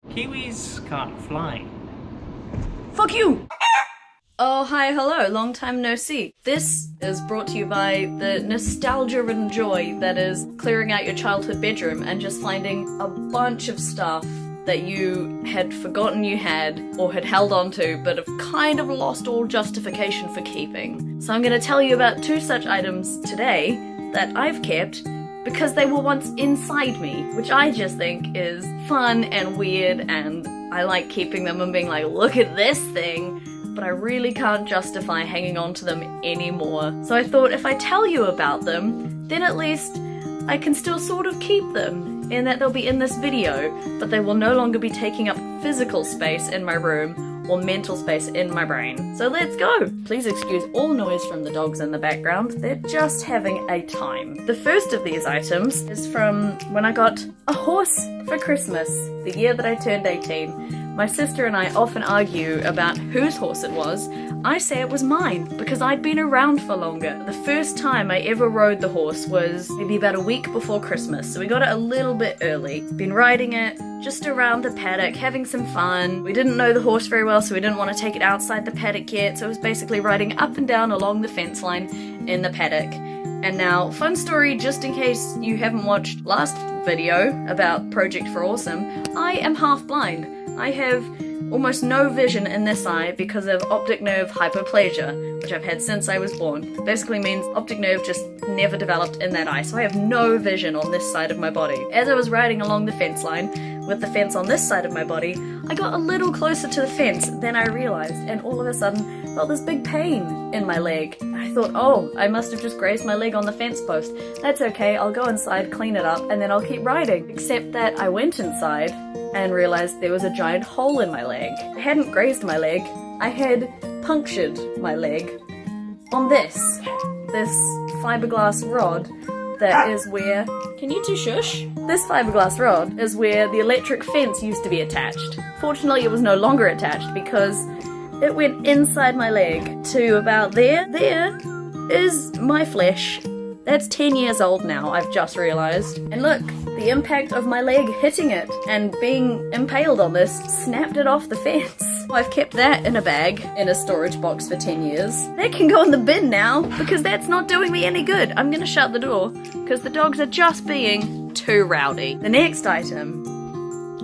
Kiwis can't fly. Fuck you! Oh, hi, hello, long time no see. This is brought to you by the nostalgia-ridden joy that is clearing out your childhood bedroom and just finding a bunch of stuff that you had forgotten you had or had held on to but have kind of lost all justification for keeping. So I'm going to tell you about two such items today that I've kept because they were once inside me, which I just think is fun and weird, and I like keeping them and being like, look at this thing, but I really can't justify hanging on to them anymore. So I thought if I tell you about them, then at least I can still sort of keep them, in that they'll be in this video, but they will no longer be taking up physical space in my room or mental space in my brain. So let's go! Please excuse all noise from the dogs in the background, they're just having a time. The first of these items is from when I got a horse for Christmas, the year that I turned 18. My sister and I often argue about whose horse it was. I say it was mine, because I'd been around for longer. The first time I ever rode the horse was maybe about a week before Christmas, so we got it a little bit early. Been riding it just around the paddock, having some fun. We didn't know the horse very well, so we didn't want to take it outside the paddock yet, so it was basically riding up and down along the fence line in the paddock. And now, fun story, just in case you haven't watched last video about Project for Awesome, I am half blind. I have almost no vision in this eye because of optic nerve hypoplasia, which I've had since I was born. It basically means optic nerve just never developed in that eye, so I have no vision on this side of my body. As I was riding along the fence line, with the fence on this side of my body, I got a little closer to the fence than I realized, and all of a sudden felt this big pain in my leg. I thought, oh, I must have just grazed my leg on the fence post. That's okay, I'll go inside, clean it up, and then I'll keep riding. Except that I went inside and realized there was a giant hole in my leg. I hadn't grazed my leg, I had punctured my leg on this fiberglass rod that is where... Can you two shush? This fiberglass rod is where the electric fence used to be attached. Fortunately, it was no longer attached because it went inside my leg to about there. There is my flesh. That's 10 years old now, I've just realized. And look, the impact of my leg hitting it and being impaled on this snapped it off the fence. I've kept that in a bag, in a storage box for 10 years. That can go in the bin now, because that's not doing me any good. I'm gonna shut the door, because the dogs are just being too rowdy. The next item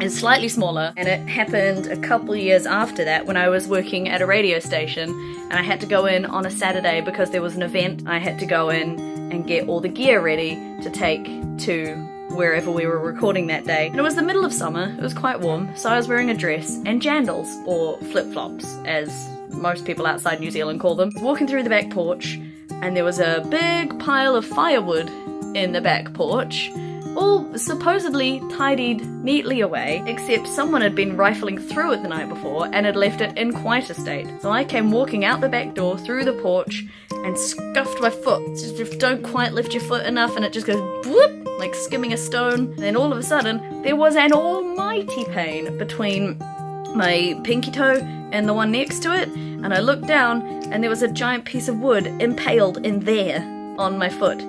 is slightly smaller, and it happened a couple years after that when I was working at a radio station, and I had to go in on a Saturday because there was an event. I had to go in and get all the gear ready to take to wherever we were recording that day. And it was the middle of summer, it was quite warm, so I was wearing a dress and jandals, or flip-flops, as most people outside New Zealand call them. Walking through the back porch, and there was a big pile of firewood in the back porch, all supposedly tidied neatly away, except someone had been rifling through it the night before and had left it in quite a state. So I came walking out the back door through the porch and scuffed my foot. Just don't quite lift your foot enough and it just goes whoop, like skimming a stone. And then all of a sudden, there was an almighty pain between my pinky toe and the one next to it, and I looked down and there was a giant piece of wood impaled in there on my foot,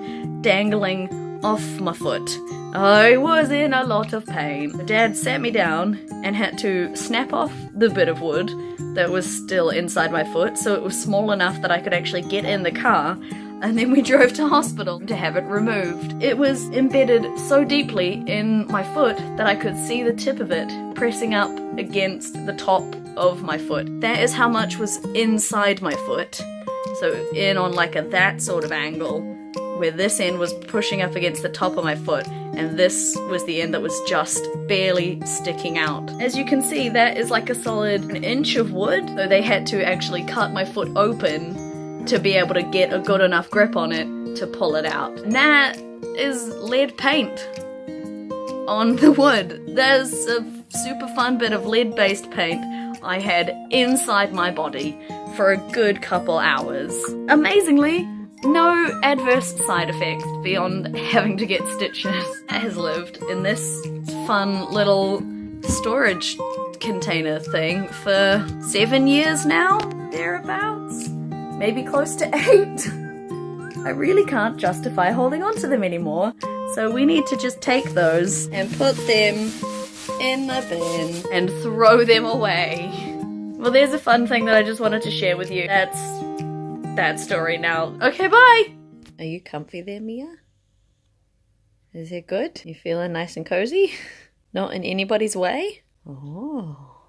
dangling off my foot. I was in a lot of pain. My dad sat me down and had to snap off the bit of wood that was still inside my foot, so it was small enough that I could actually get in the car, and then we drove to hospital to have it removed. It was embedded so deeply in my foot that I could see the tip of it pressing up against the top of my foot. That is how much was inside my foot. So in on like that sort of angle, where this end was pushing up against the top of my foot, and this was the end that was just barely sticking out. As you can see, that is like a solid 1 inch of wood, so they had to actually cut my foot open to be able to get a good enough grip on it to pull it out. And that is lead paint on the wood. There's a super fun bit of lead-based paint I had inside my body for a good couple hours. Amazingly, no adverse side effects beyond having to get stitches. That has lived in this fun little storage container thing for 7 years now, thereabouts. Maybe close to 8. I really can't justify holding on to them anymore, so we need to just take those and put them in the bin and throw them away. Well, there's a fun thing that I just wanted to share with you. That's that story now. Okay, bye! Are you comfy there, Mia? Is it good? You feeling nice and cozy? Not in anybody's way? Oh.